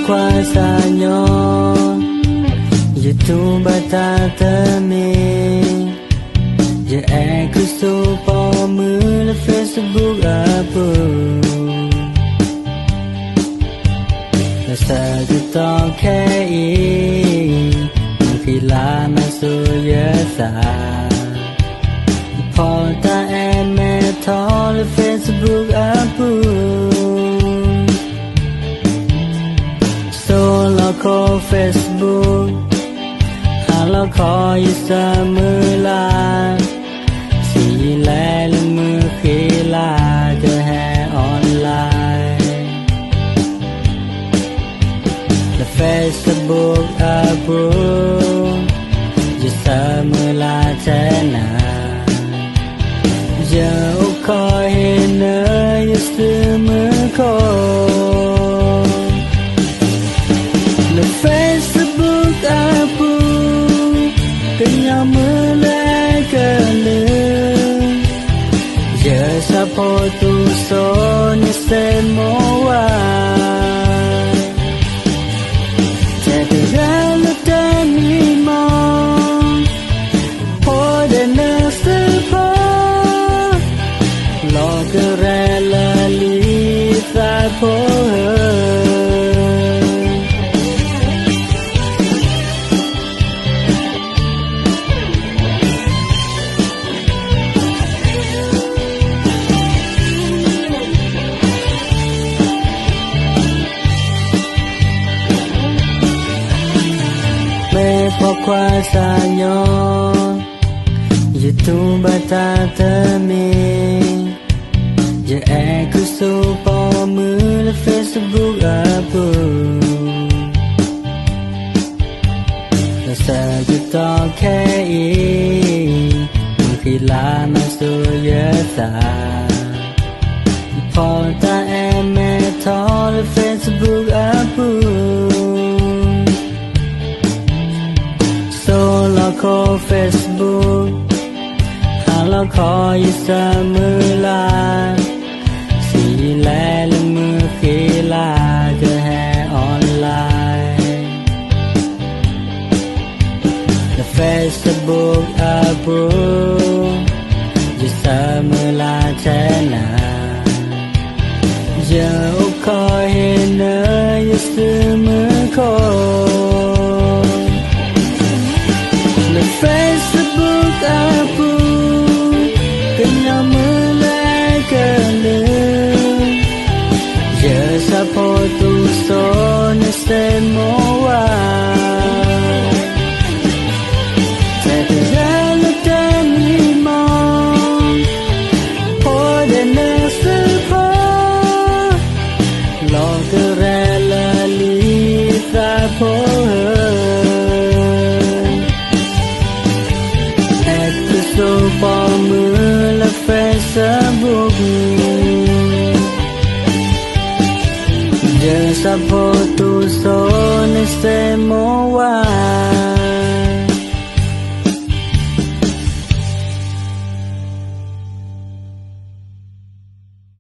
qua xa nhỏ YouTube ta teme giờ ai cứ số bỏ mưa là Facebook apu là sao cứ to khe ý khi là mà số nhớ xaพอตาแอนแม่ทอและ Facebook อาปูโซเราขอ Facebook หาเราขออยู่เสมอลาสีแลและมือขีลาจะแห่ออนไลน์และ Facebook อาปูอยู่เสมอลาแท้หนาgiờ coi nơi xưa mưa khô là Facebook apu tình nhau mưa lẽ cờ lư giờ sao po tu số như xe mô à chạy từ ra lúc tên mi mong po để nơi xưa po lo que realiza por me poco año YouTube ta también giờ ai cứ số bỏ mưa là Facebook apu là sao cứ to khe ý khi là mà số nhớ xaพอตาแอนแม่ทอและ Facebook apuโซเราขอ Facebook หาเราขออยู่เสมอลาสีแลและมือขีลาจะแห่ออนไลน์และ Facebook อาปูอยู่เสมอลาแท้หนาgiờ coi nơi xưa mưa khô là Facebook apu tình nhau mưa lẽ cờ lư giờ sao po tu số như xe mô à chạy từ ra lúc tên mi mong po để nơi xưa po lo que realiza por số bỏ mưa là Facebook giờ sao po tu